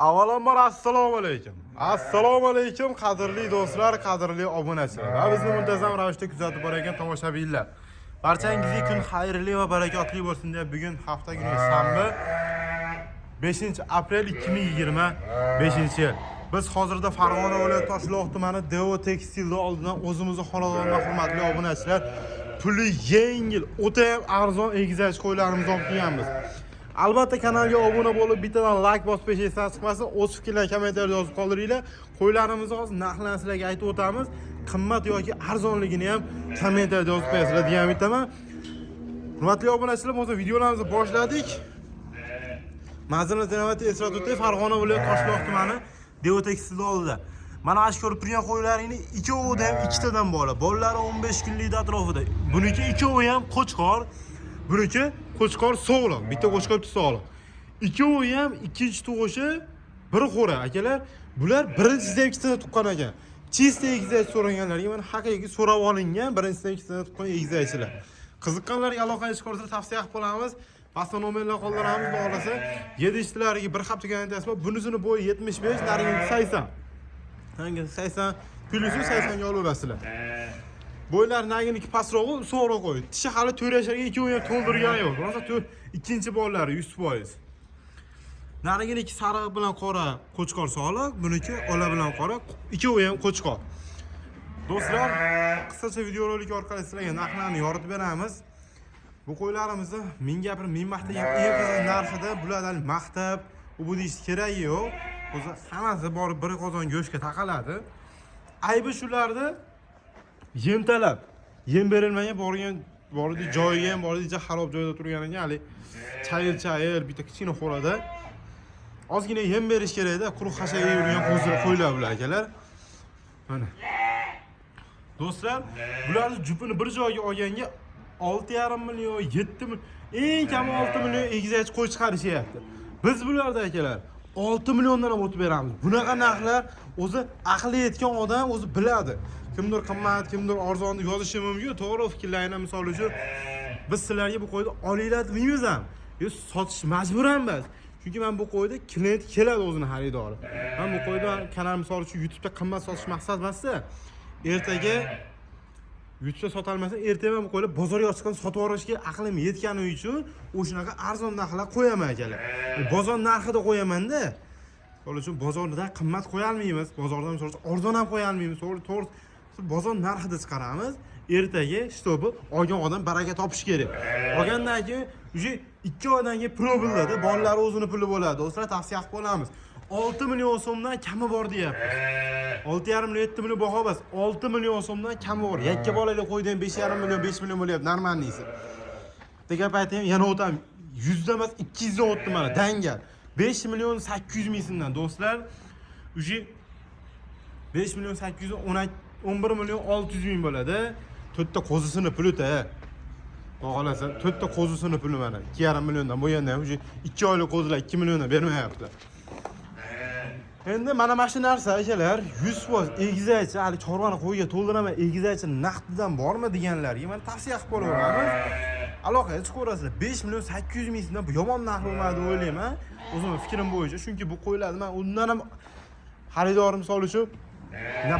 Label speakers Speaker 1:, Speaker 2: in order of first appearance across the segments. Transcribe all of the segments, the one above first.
Speaker 1: Avvalambor assalomu alaykum. Assalomu alaykum qadrli do'stlar, qadrli obunachilar va bizni muntazam ravishda kuzatib borayotgan tomoshabinlar. Barchangizga kun xayrli va barakotli bo'lsin deb bugun hafta kuni shanba 5-aprel 2025-yil. Biz hozirda Farg'ona viloyati Toshloq tumani Devo Tekstilda oldidan o'zimizning xonadonda hurmatli obunachilar puli yengil, o'ta ham arzon egizak qo'ylarimizni olib kelganmiz. Albatta kanalga obuna bo'lib, bittadan like bosib peshingiz chiqmasin, o'z fikrlaringizni kommentariyada yozib qoldiringlar. Qo'ylarimizni hozir narxlarini sizlarga aytib o'tamiz. Qimmat yoki arzonligini ham kommentariyada yozib qo'yasizlar degan umiddaman. Hurmatli obunachilar, hozir videolarimizni boshladik. Manzilimiz navbatda eslatib o'tay, Farg'ona viloyati Toshloq tumani Devo Tekstilda oldida. Mana ash ko'rib turgan qo'ylaringni ikkovida ham ikkitadan bola. Bolalari 15 kunlik atrofida. Buniki ikkovi ham qo'chqor. Buniki qo'chqor sog'liq, bitta qo'chqor bitta sog'liq. Ikkovi ham ikkinchi tug'ishi bir qo'ra akalar. Bular birinchisidan ikkitadan tuqqan ekan. Chista egizak so'raganlarga mana haqiqiy so'rab olingan birinchisidan ikkitadan tuqqan egizakchilar. Qiziqqanlarga aloqaga chiqarsa tavsiya qilib qolamiz. Pastda nomerlar qoldiramiz, bo'lsa 7 ishtilariga bir hafta garantiyasi bor. Bunisini bo'yi 75, narigi 80. Hangi 80 plyusi 80 ga olaverasizlar. Boylar naginiki pastrog'i so'roq qo'ydi. Tishi hali 4 yoshlarga ikkovi ham to'ldirgani yo'q. Rosa ikkinchi bolalari 100%. Nariginiki sariq bilan qora qo'chqor sog'liq, buniki ola bilan qora, ikkovi ham qo'chqor. Do'stlar, qisqacha videorolik orqali sizlarga narxlarni yoritib beramiz. Bu qo'ylarimizni men gapirib, men maqtagan eng qiziq narxida bulardan maqtab, bu deyish kerak yo'q. O'zi hammasi borib bir qozon go'shtga taqaladi. Aybi shularda yem talab. Yem berilmagan bordi joyiga ham bordi, xarob joyda turganiga hali chayil bitta kichkina xo'rada ozgina yem berish kerak-da, quruq xashak yurgan qo'ylar bular akalar. Mana. Do'stlar, bularni jupini bir joyga olganga 6,5 million, 7 million, eng kami 6 million egizak qo'y chiqarishyapti. Biz bularda akalar 6 milliondan ham o'tib beramiz. Bunaqa narxlar o'zi aqli yetgan odam o'zi biladi. Kimdir qimmat, kimdir arzon deb yozishi mumkin. To'g'ri fikrlayman, misol uchun biz sizlarga bu qo'yni olinglar deymiz ham. Yo'q, sotish majburanmiz. Chunki men bu qo'yda klient keladi o'zini xaridori. Men bu qo'yda kanal misol uchun YouTube'da qimmat sotish maqsad emasda, ertaga YouTube'da sota olmasam, ertaga men bu qo'yni bozorga chiqib sotib yuborishga aqlim yetgani uchun o'shanaqa arzon narxlar qo'yaman akalar. Bozor narxida qo'yaman-da. Shuning uchun bozorda qimmat qo'ya olmaymiz. Bozordan misol uchun arzon ham qo'ya olmaymiz. To'g'ri, bozor narxida chiqaramiz. Ertaga shtobi olgan odam baraka topish kerak. Olgandan keyin уже 2 oydan keyin pul bo'ladi, bolalar o'zini puli bo'ladi. Do'stlar, tavsiya qilib qolamiz. 6 million so'mdan kami bor deyapmiz. 6,5 million, 7 million baho emas, 6 million so'mdan kami bor. Yakka bolali qo'ydan 5,5 million, 5 million bo'lyapti, normalniysi. Degan paytda ham yana o'tam 100 dan emas, 200 dan o'tdi mana dangal. 5 million 800 ming so'mdan do'stlar, уже 5 million 800 11 million 600 ming bo'ladi. 4 ta qo'zisini puli-da. Xohlasa 4 ta qo'zisini puli mana 2,5 milliondan bo'lganda ham уже 2 oylik qo'zilar 2 milliondan bermayapti. Endi mana shu narsa akalar 100% egizakchi, hali chorvani qo'yga to'ldiraman, egizakchi naqddan bormi deganlarga men tavsiya qilib qo'yaman. Aloqaga chiqaverasizlar. 5 million 800 ming so'mdan bu yomon narx bo'lmadi deb o'ylayman. O'zimning fikrim bo'yicha, chunki bu qo'ylarni men undan ham xaridor misol uchun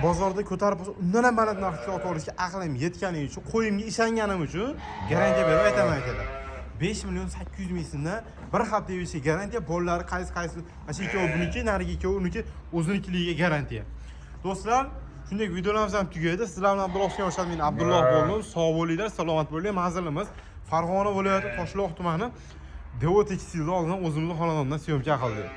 Speaker 1: bozorda ko'tarib bo'lsa, undan ham baland narxga sotib olishga aqlim yetgani uchun, qo'yimga ishonganim uchun garantiya berib aytaman akalar. 5 million 800 ming so'mdan bir hafta yurishi garantiya, bolalari qaysi mana shu ikkovi buniki, narigi ikkovi uniki, o'zinikiligiga garantiya. Do'stlar, shunday videolarimiz ham tugaydi. Sizlar bilan blogga o'xshab men Abdulloh bo'ldim. Sog' bo'linglar, salomat bo'linglar. Manzilimiz Farg'ona viloyati Toshloq tumani Devo Tekstilda oldidan o'zimizning xonadondan syomka qildik.